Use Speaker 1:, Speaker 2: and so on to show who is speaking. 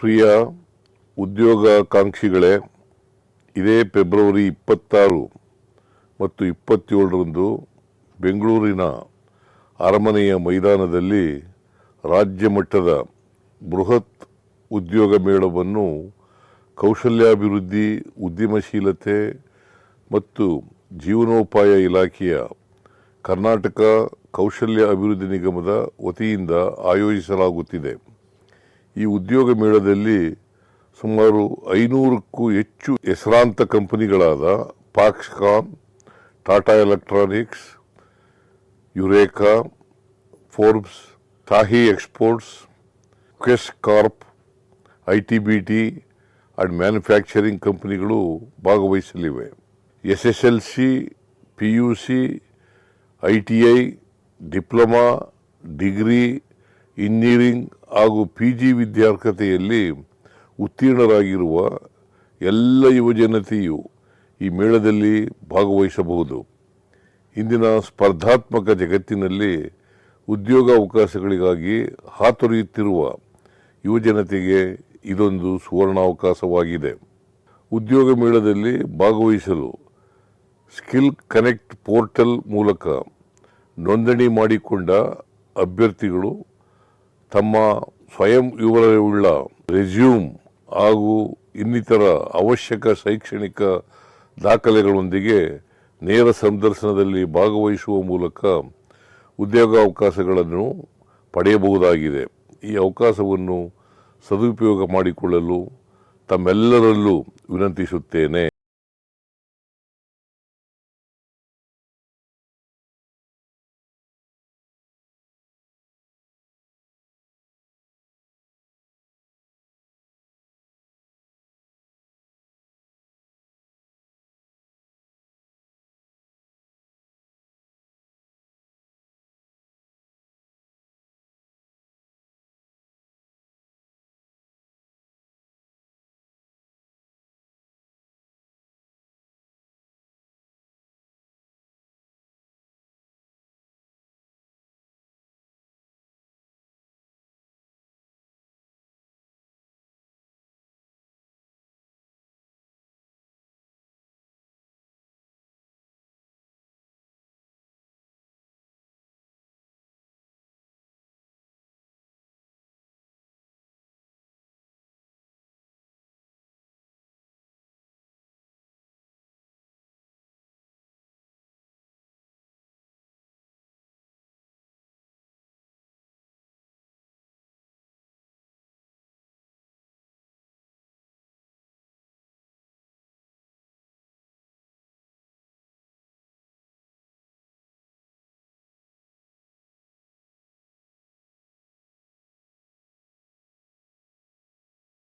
Speaker 1: ಪ್ರಿಯ ಉದ್ಯೋಗಾಕಾಂಕ್ಷಿಗಳೇ, ಇದೇ ಫೆಬ್ರವರಿ 26 ಮತ್ತು 27ರಂದು ಬೆಂಗಳೂರಿನ ಅರಮನೆಯ ಮೈದಾನದಲ್ಲಿ ರಾಜ್ಯ ಮಟ್ಟದ ಬೃಹತ್ ಉದ್ಯೋಗ ಮೇಳವನ್ನು ಕೌಶಲ್ಯಾಭಿವೃದ್ಧಿ, ಉದ್ಯಮಶೀಲತೆ ಮತ್ತು ಜೀವನೋಪಾಯ ಇಲಾಖೆಯ ಕರ್ನಾಟಕ ಕೌಶಲ್ಯ ಅಭಿವೃದ್ಧಿ ನಿಗಮದ ವತಿಯಿಂದ ಆಯೋಜಿಸಲಾಗುತ್ತಿದೆ. ಈ ಉದ್ಯೋಗ ಮೇಳದಲ್ಲಿ ಸುಮಾರು 500ಕ್ಕೂ ಹೆಚ್ಚು ಹೆಸರಾಂತ ಕಂಪನಿಗಳಾದ Foxconn, Tata Electronics, Eureka, Forbes, Shahi Exports, Quest Corp, IT BT and manufacturing ಕಂಪನಿಗಳು ಭಾಗವಹಿಸಲಿವೆ. SSLC, PUC, ITI, diploma, degree, engineering ಹಾಗೂ ಪಿಜಿ ವಿದ್ಯಾರ್ಹತೆಯಲ್ಲಿ ಉತ್ತೀರ್ಣರಾಗಿರುವ ಎಲ್ಲ ಯುವಜನತೆಯು ಈ ಮೇಳದಲ್ಲಿ ಭಾಗವಹಿಸಬಹುದು. ಇಂದಿನ ಸ್ಪರ್ಧಾತ್ಮಕ ಜಗತ್ತಿನಲ್ಲಿ ಉದ್ಯೋಗಾವಕಾಶಗಳಿಗಾಗಿ ಹಾತೊರೆಯುತ್ತಿರುವ ಯುವಜನತೆಗೆ ಇದೊಂದು ಸುವರ್ಣಾವಕಾಶವಾಗಿದೆ. ಉದ್ಯೋಗ ಮೇಳದಲ್ಲಿ ಭಾಗವಹಿಸಲು ಸ್ಕಿಲ್ ಕನೆಕ್ಟ್ ಪೋರ್ಟಲ್ ಮೂಲಕ ನೋಂದಣಿ ಮಾಡಿಕೊಂಡ ಅಭ್ಯರ್ಥಿಗಳು ತಮ್ಮ ಸ್ವಯಂ ವಿವರವುಳ್ಳ ರೆಸ್ಯೂಮ್ ಹಾಗೂ ಇನ್ನಿತರ ಅವಶ್ಯಕ ಶೈಕ್ಷಣಿಕ ದಾಖಲೆಗಳೊಂದಿಗೆ ನೇರ ಸಂದರ್ಶನದಲ್ಲಿ ಭಾಗವಹಿಸುವ ಮೂಲಕ ಉದ್ಯೋಗಾವಕಾಶಗಳನ್ನು ಪಡೆಯಬಹುದಾಗಿದೆ. ಈ ಅವಕಾಶವನ್ನು ಸದುಪಯೋಗ ಮಾಡಿಕೊಳ್ಳಲು ತಮ್ಮೆಲ್ಲರಲ್ಲೂ ವಿನಂತಿಸುತ್ತೇನೆ.